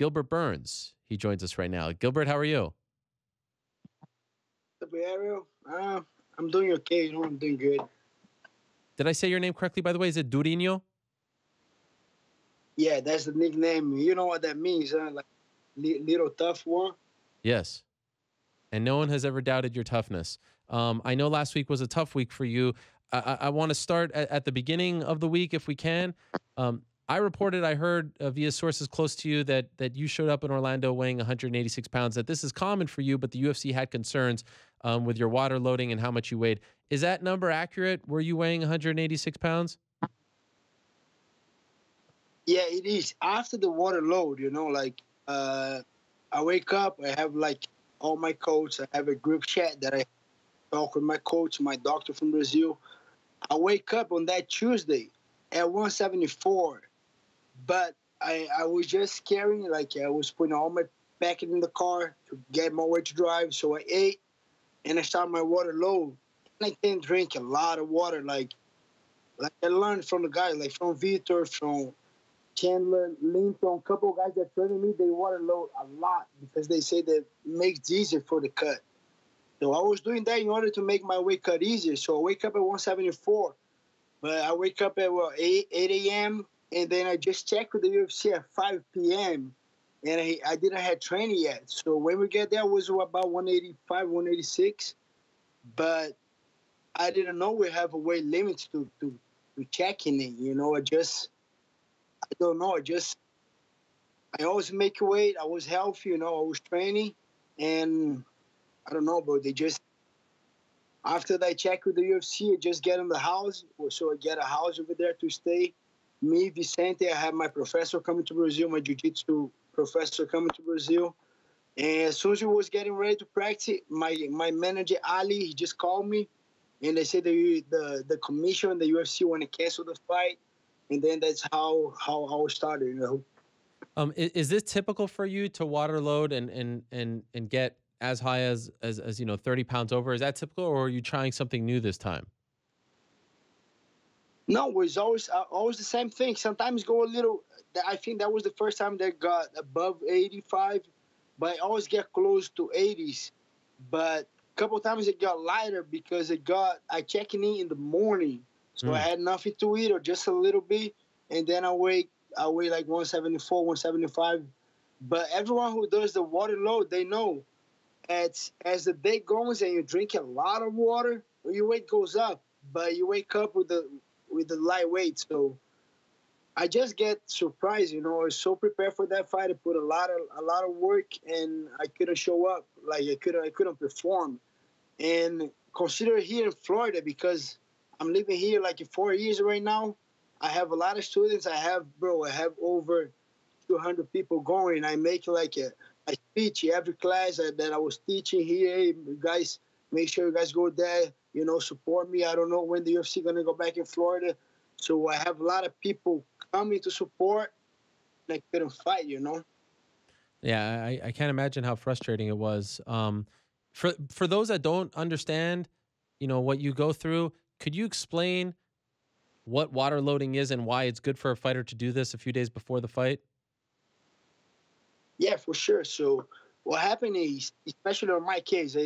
Gilbert Burns. He joins us right now. Gilbert, how are you? Ariel, I'm doing okay. I'm doing good. Did I say your name correctly, by the way? Is it Durinho? Yeah, that's the nickname. You know what that means, huh? Like little tough one. Yes. And no one has ever doubted your toughness. I know last week was a tough week for you. I want to start at the beginning of the week if we can. I heard via sources close to you that you showed up in Orlando weighing 186 pounds, that this is common for you, but the UFC had concerns with your water loading and how much you weighed. Is that number accurate? Were you weighing 186 pounds? Yeah, it is. After the water load, I wake up, I have like all my coach, I have a group chat that I talk with my coach, my doctor from Brazil. I wake up on that Tuesday at 174, but I was just carrying, like I was putting all my packing in the car to get my way to drive. So I ate and I started my water low. And I can drink a lot of water, like I learned from the guys, like from Vitor, from Chandler, Linton, a couple of guys that trained me, they water load a lot because they say that makes it easier for the cut. So I was doing that in order to make my weight cut easier. So I wake up at 174, but I wake up at 8 a.m. and then I just checked with the UFC at 5 p.m. and I didn't have training yet. So when we get there, it was about 185, 186, but I didn't know we have a weight limit to checking it. I don't know. I always make weight. I was healthy, I was training, and I don't know, but they just after that check with the UFC, I just get in the house. So I get a house over there to stay. Me, Vicente, I have my professor coming to Brazil, my jiu-jitsu professor coming to Brazil. And as soon as we was getting ready to practice, my manager Ali, he just called me, and they said the commission, the UFC, want to cancel the fight, and then that's how I started. Is this typical for you to water load and get as high as 30 pounds over? Is that typical, or are you trying something new this time? No, it's always the same thing. Sometimes go a little. I think that was the first time they got above 85, but I always get close to 80s. But a couple of times it got lighter because I checking in the morning, so I had nothing to eat or just a little bit, and then I weigh like 174, 175. But everyone who does the water load, they know as the day goes and you drink a lot of water, your weight goes up, but you wake up with the light weight. So I just get surprised, I was so prepared for that fight. I put a lot of work, and I couldn't show up. Like I couldn't perform. And consider here in Florida, because I'm living here like 4 years right now. I have a lot of students. I have over 200 people going. I make like a speech every class that I was teaching here. Hey, guys, make sure you guys go there. Support me. I don't know when the UFC gonna go back in Florida, so I have a lot of people coming to support. And I couldn't fight. Yeah, I can't imagine how frustrating it was. For those that don't understand, what you go through, could you explain what water loading is and why it's good for a fighter to do this a few days before the fight? Yeah, for sure. So what happened is, especially in my case,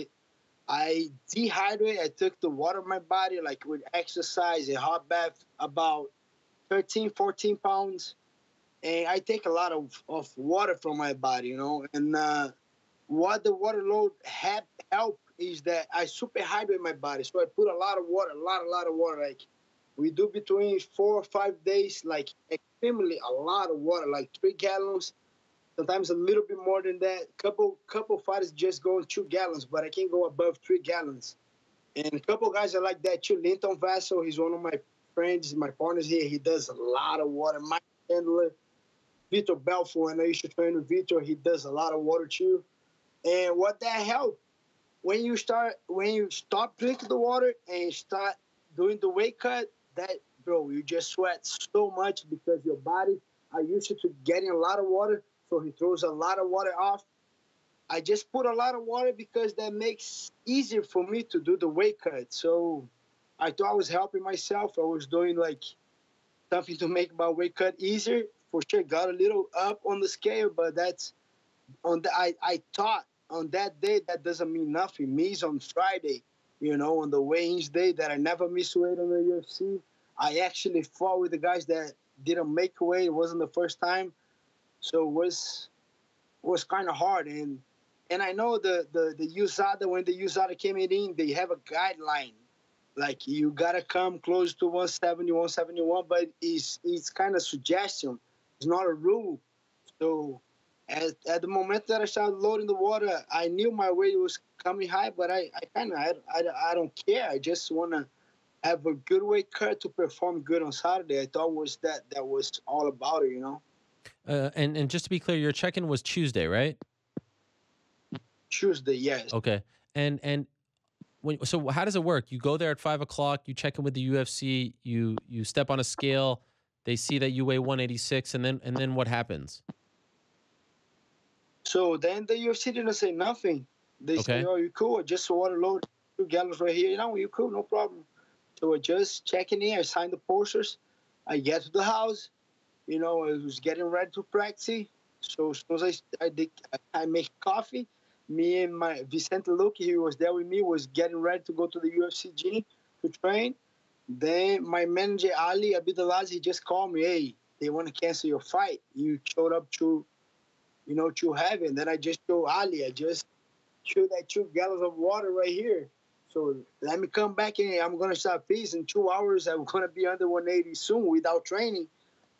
I dehydrate. I took the water of my body, like with exercise, a hot bath, about 13, 14 pounds. And I take a lot of water from my body, And what the water load help is that I super hydrate my body. So I put a lot of water, a lot of water. Like we do between 4 or 5 days, like extremely a lot of water, like 3 gallons, sometimes a little bit more than that. Couple fighters just go 2 gallons, but I can't go above 3 gallons. And a couple guys are like that too. Linton Vassell, he's one of my friends, my partners here. He does a lot of water. Mike Chandler, Vitor Belfort, and I used to train with Vitor. He does a lot of water too. And what that helps when you stop drinking the water and start doing the weight cut, you just sweat so much because your body are used to getting a lot of water. So he throws a lot of water off. I just put a lot of water because that makes easier for me to do the weight cut. So I thought I was helping myself. I was doing like something to make my weight cut easier for sure got a little up on the scale, but that's on the I thought on that day that doesn't mean nothing. Means on Friday, on the weigh-ins day that I never miss weight on the UFC. I actually fought with the guys that didn't make weight. It wasn't the first time, so it was kind of hard. And I know the USADA, when the USADA came in, they have a guideline. Like you gotta come close to 170, 171, but it's kind of suggestion. It's not a rule. So at the moment that I started loading the water, I knew my weight was coming high, but I don't care. I just wanna have a good weight cut to perform good on Saturday. I thought that was all about it. And just to be clear, your check-in was Tuesday, right? Tuesday, yes. Okay. And so how does it work? You go there at 5 o'clock, you check in with the UFC, you step on a scale, they see that you weigh 186, and then what happens? So then the UFC didn't say nothing. They Okay. say, "Oh, you cool? I just water load 2 gallons right here. You cool? No problem." So I just checking in. I signed the posters. I get to the house. I was getting ready to practice. So as soon as I make coffee. Me and my Vicente Luque, he was there with me, was getting ready to go to the UFC gym to train. Then my manager Ali Abdelaziz, he just called me. Hey, they want to cancel your fight. You showed up to heaven. Then I just told Ali, I just chewed that 2 gallons of water right here. So let me come back in. I'm gonna start peace in 2 hours. I'm gonna be under 180 soon without training.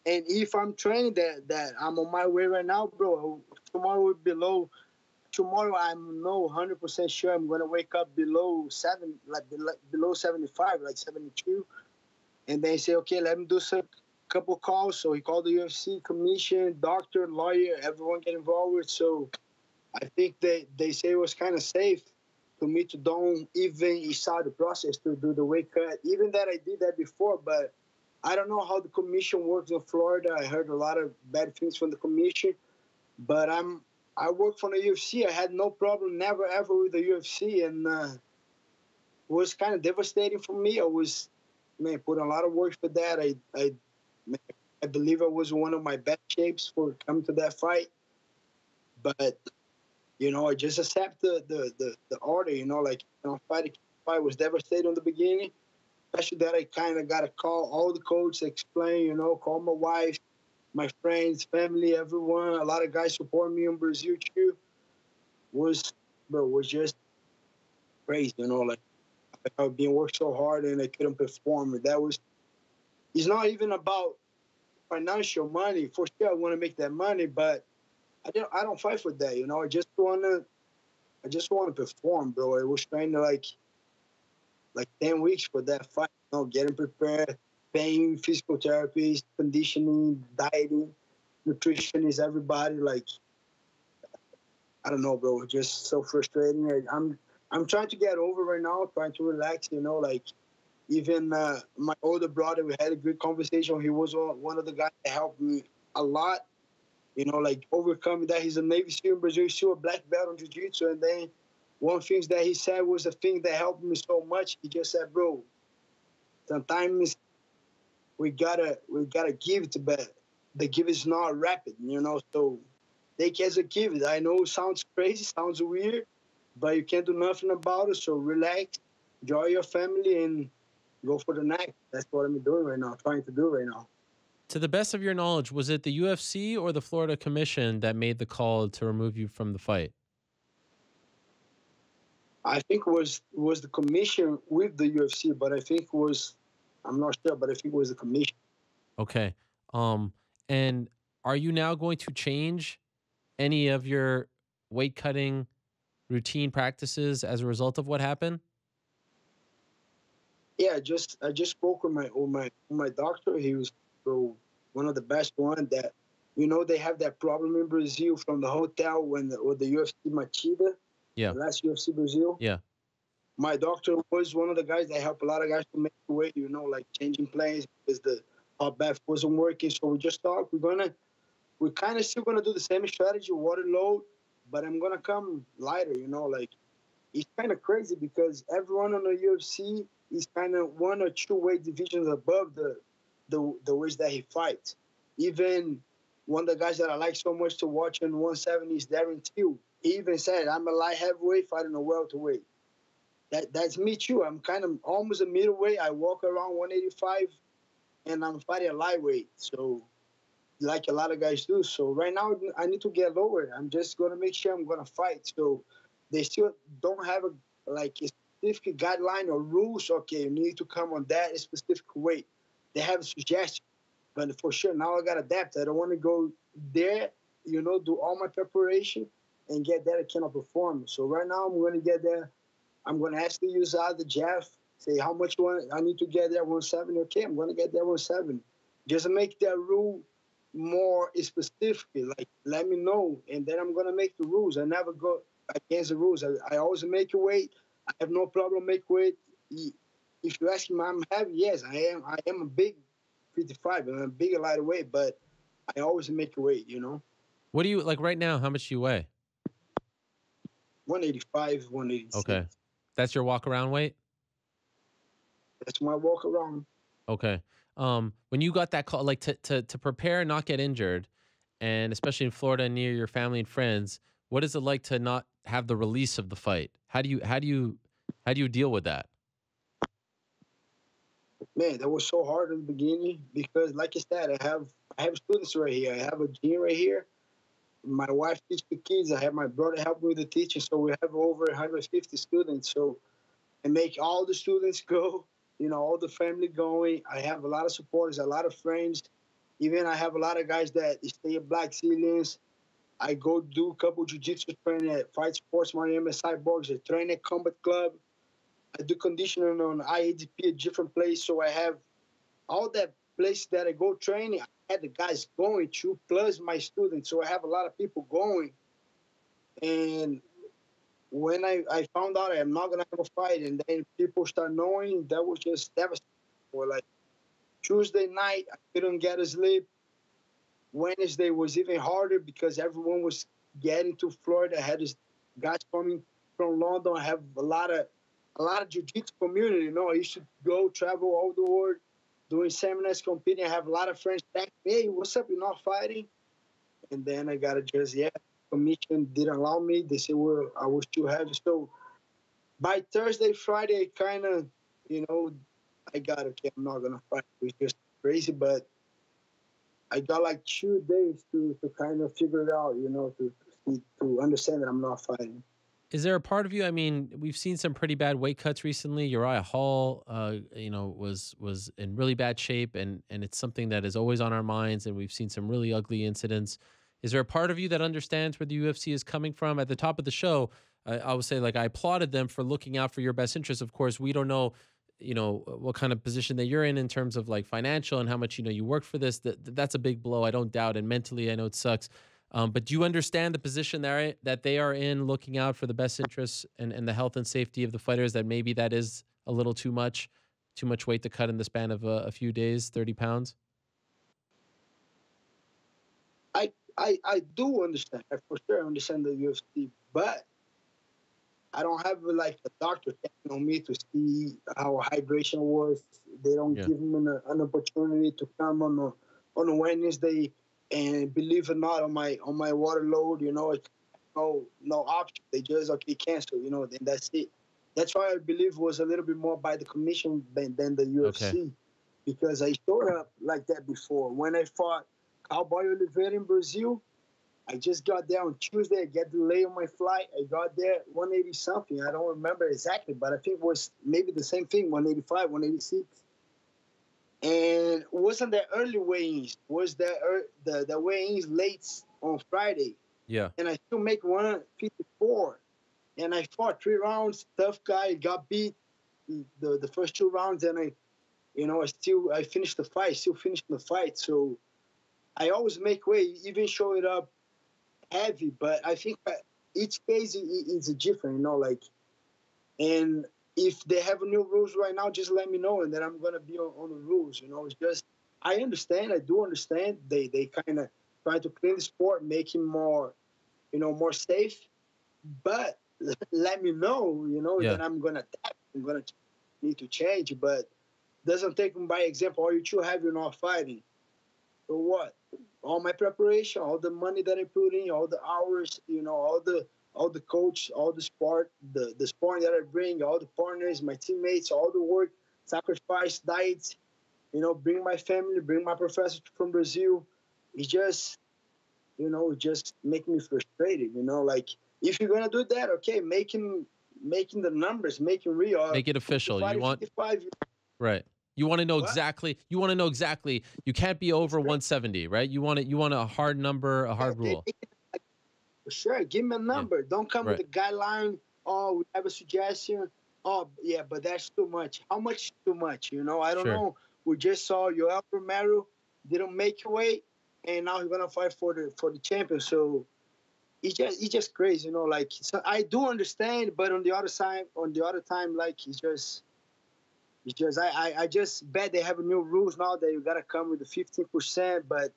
And if I'm training that I'm on my way right now, bro, tomorrow will be below. Tomorrow I'm no 100% sure I'm gonna wake up below below 75, like 72. And they say, okay, let me do some couple calls. So he called the UFC commission, doctor, lawyer, everyone get involved with. So I think they say it was kind of safe for me to don't even start the process to do the weight cut. Even that I did that before, but I don't know how the commission works in Florida. I heard a lot of bad things from the commission, but I work for the UFC. I had no problem, never ever with the UFC, and it was kind of devastating for me. I was, put a lot of work for that. I believe I was one of my best shapes for coming to that fight, but I just accept the order. Fight was devastating in the beginning, especially that I kind of got to call all the coaches, explain, call my wife, my friends, family, everyone. A lot of guys support me in Brazil too. Was just crazy, I've been working so hard and I couldn't perform. It's not even about financial money. For sure, I want to make that money, but I don't fight for that. I just wanna perform, bro. I was training like 10 weeks for that fight. Getting prepared, paying physical therapists, conditioning, dieting, nutritionists, everybody. Like, I don't know, bro. Just so frustrating. I'm trying to get over right now, trying to relax. Even my older brother, we had a good conversation. He was one of the guys that helped me a lot. Overcoming that. He's a Navy SEAL in Brazil. He's still a black belt in jiu-jitsu. And then one thing that he said was a thing that helped me so much. He just said, bro, sometimes we gotta give it, but the give is not rapid. So take it as a give. I know it sounds crazy, sounds weird, but you can't do nothing about it. So relax, enjoy your family, and go for the next. That's what I'm doing right now, trying to do right now. To the best of your knowledge, was it the UFC or the Florida Commission that made the call to remove you from the fight? I think it was the commission with the UFC, but I think it was, I'm not sure, but I think it was the commission. Okay. And are you now going to change any of your weight cutting routine practices as a result of what happened? Yeah, I just spoke with my doctor. He was one of the best one that, they have that problem in Brazil from the hotel with the UFC Machida, Yeah. the last UFC Brazil. Yeah. My doctor was one of the guys that helped a lot of guys to make weight, like changing plans because the hot bath wasn't working. So we just thought we're kind of still gonna do the same strategy, water load, but I'm gonna come lighter. Like it's kind of crazy because everyone on the UFC is kind of one or two weight divisions above the weights that he fights. Even One of the guys that I like so much to watch in 170 is Darren Till. He even said, I'm a light heavyweight fighting a welterweight. That's me too. I'm kind of almost a middleweight. I walk around 185, and I'm fighting a lightweight. So, like a lot of guys do. So right now, I need to get lower. I'm just gonna make sure I'm gonna fight. So they still don't have a specific guideline or rules. Okay, you need to come on that specific weight. They have a suggestion, but for sure now I gotta adapt. I don't want to go there, do all my preparation and get that kind of performance. So right now I'm gonna get there. I'm gonna ask the user the Jeff, say how much I need to get there 170. Okay, I'm gonna get there 170. Just make that rule more specific. Like let me know, and then I'm gonna make the rules. I never go against the rules. I always make a weight. I have no problem make weight. If you ask me, I'm heavy. Yes, I am. I am a big 55. I'm a big lightweight, but I always make a weight. What do you like right now? How much do you weigh? 185, 186. Okay, that's your walk around weight. That's my walk around. Okay. When you got that call, like to prepare and not get injured, and especially in Florida near your family and friends, what is it like to not have the release of the fight? How do you deal with that? Man, that was so hard in the beginning because, like I said, I have students right here. I have a gym right here. My wife teaches the kids. I have my brother help me with the teaching. So we have over 150 students. So I make all the students go, all the family going. I have a lot of supporters, a lot of friends. Even I have a lot of guys that stay at Black Ceilings. I go do a couple jiu-jitsu training at Fight Sports Miami Cyborgs, I train at Combat Club. I do conditioning on IADP, a different place. So I have all that place that I go training. I had the guys going to, plus my students. So I have a lot of people going. And when I found out I'm not going to have a fight, and then people start knowing, that was just devastating. For like Tuesday night, I couldn't get a sleep. Wednesday was even harder because everyone was getting to Florida. I had this guys coming from London. I have a lot of jiu-jitsu community. I used to go travel all the world doing seminars, competing. I have a lot of friends back. Hey, what's up? You're not fighting? And then I got to just, commission didn't allow me. They said, well, I was too heavy. So by Thursday, Friday, kind of, I got, okay, I'm not going to fight. It was just crazy, but I got like 2 days to kind of figure it out, to understand that I'm not fighting. Is there a part of you? I mean, we've seen some pretty bad weight cuts recently. Uriah Hall, was in really bad shape, and it's something that is always on our minds. And we've seen some really ugly incidents. Is there a part of you that understands where the UFC is coming from? At the top of the show, I would say, like, I applauded them for looking out for your best interests. Of course, we don't know, what kind of position that you're in terms of like financial and how much you work for this. That's a big blow. I don't doubt, and mentally, I know it sucks. But do you understand the position that they are in, looking out for the best interests and the health and safety of the fighters, that maybe that is a little too much weight to cut in the span of a few days, 30 pounds? I do understand. I for sure understand the UFC, but I don't have like a doctor checking on me to see how hydration was. They don't give me an opportunity to come on a Wednesday. And believe it or not, on my water load, no option. They just cancel, then that's it. That's why I believe it was a little bit more by the commission than the UFC, because I showed up like that before. When I fought Cowboy Oliveira in Brazil, I just got there on Tuesday. I get delayed on my flight. I got there 180 something. I don't remember exactly, but I think it was maybe the same thing, 185, 186. And wasn't the early weigh-ins? Was the weigh-ins late on Friday? Yeah. And I still make 154. And I fought 3 rounds. Tough guy, got beat the first 2 rounds, and I finished the fight. Still finishing the fight. So I always make weight, even show it up heavy. But I think each case is different, and if they have new rules right now, just let me know, and then I'm gonna be on the rules. It's just I understand. I do understand. They kind of try to clean the sport, make it more, more safe. But let me know, that I'm gonna adapt. I'm gonna need to change. But doesn't take them by example. Or you two have, you're not fighting. So what? all my preparation, all the money that I put in, all the hours, all the coach, all the sport, the sport that I bring, all the partners, my teammates, all the work, sacrifice, diets, bring my family, bring my professor from Brazil. It just, just make me frustrated. Like if you're gonna do that, okay, making the numbers, making real. Make it official. You 55, want 55. right. You want to know What? exactly. You want to know exactly. You can't be over 170, right? You want it. You want a hard number, a Yeah, hard rule. sure, give me a Yeah. number. Don't come with Right. a guideline. Oh, we have a suggestion. Oh, yeah, but that's too much. How much is too much? I don't Sure. know. We just saw Yoel Romero didn't make weight, and now he's gonna fight for the champion. So it's just crazy. Like so I do understand, but on the other time, like it's just I just bet they have new rules now that you gotta come with the 15%, but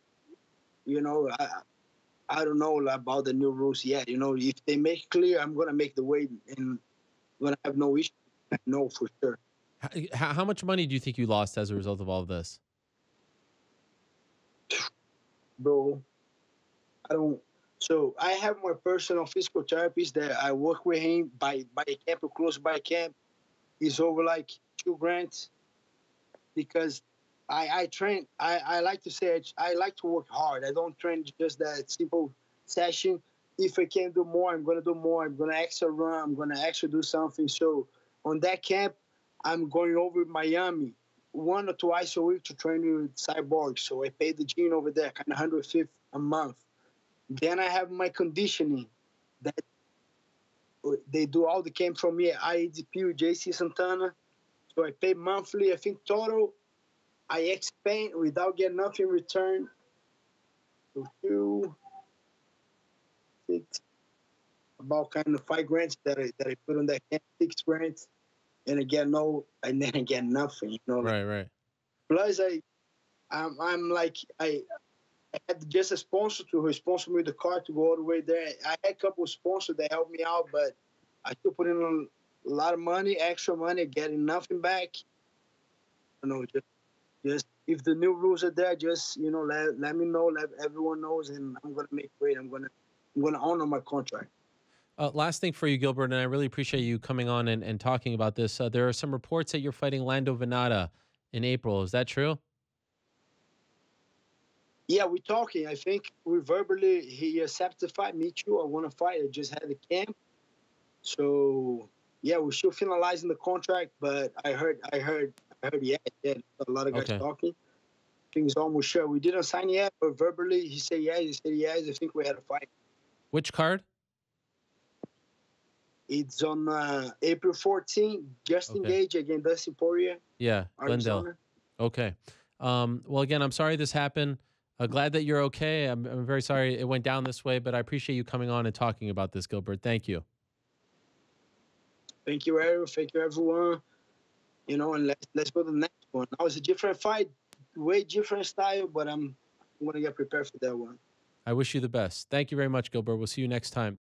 you know I I don't know about the new rules yet. If they make clear, I'm gonna make the weight and I'm gonna have no issue. I know for sure, How much money do you think you lost as a result of all of this? bro. I don't. So I have my personal physical therapist that I work with him by camp or close by camp. He's over like 2 grand because I train. I like to say I like to work hard. I don't train just that simple session. If I can do more, I'm gonna do more. I'm gonna extra run. I'm gonna extra do something. So on that camp, I'm going over Miami 1 or 2 times a week to train with Cyborg. So I pay the gym over there, kind of 150 a month. Then I have my conditioning that they do all the camp from me at IADP with JC Santana. So I pay monthly. I think total I expand without getting nothing in return. So 2, 6, about kind of 5 grand that I put on that camp, 6 grand, and I get no, and then I get nothing. Like, Right. Right. plus I'm like I had just a sponsor to sponsor me the car to go all the way there. I had a couple of sponsors that helped me out, but I still put in a lot of money, extra money, getting nothing back. Just if the new rules are there, just let me know, let everyone knows, and I'm gonna make weight. I'm gonna honor my contract. Last thing for you, Gilbert, and I really appreciate you coming on and talking about this. There are some reports that you're fighting Lando Venata in April. Is that true? Yeah, we're talking. I think we verbally he accepted the fight. Me too. I want to fight. I just had the camp, so yeah, we're still finalizing the contract. But I heard. Yeah, a lot of guys Okay. talking. Things almost sure. We didn't sign yet, but verbally he said yes. He said yes. I think we had a fight. Which card? It's on April 14th. Justin Okay. Gage against Dustin Poirier, Yeah, Glendale. Arizona. Okay. Well, again, I'm sorry this happened. Glad that you're okay. I'm very sorry it went down this way, but I appreciate you coming on and talking about this, Gilbert. Thank you. Thank you, Ariel. Thank you, everyone. And let's go to the next one. Now it's a different fight, way different style, but I'm gonna get prepared for that one. I wish you the best. Thank you very much, Gilbert. We'll see you next time.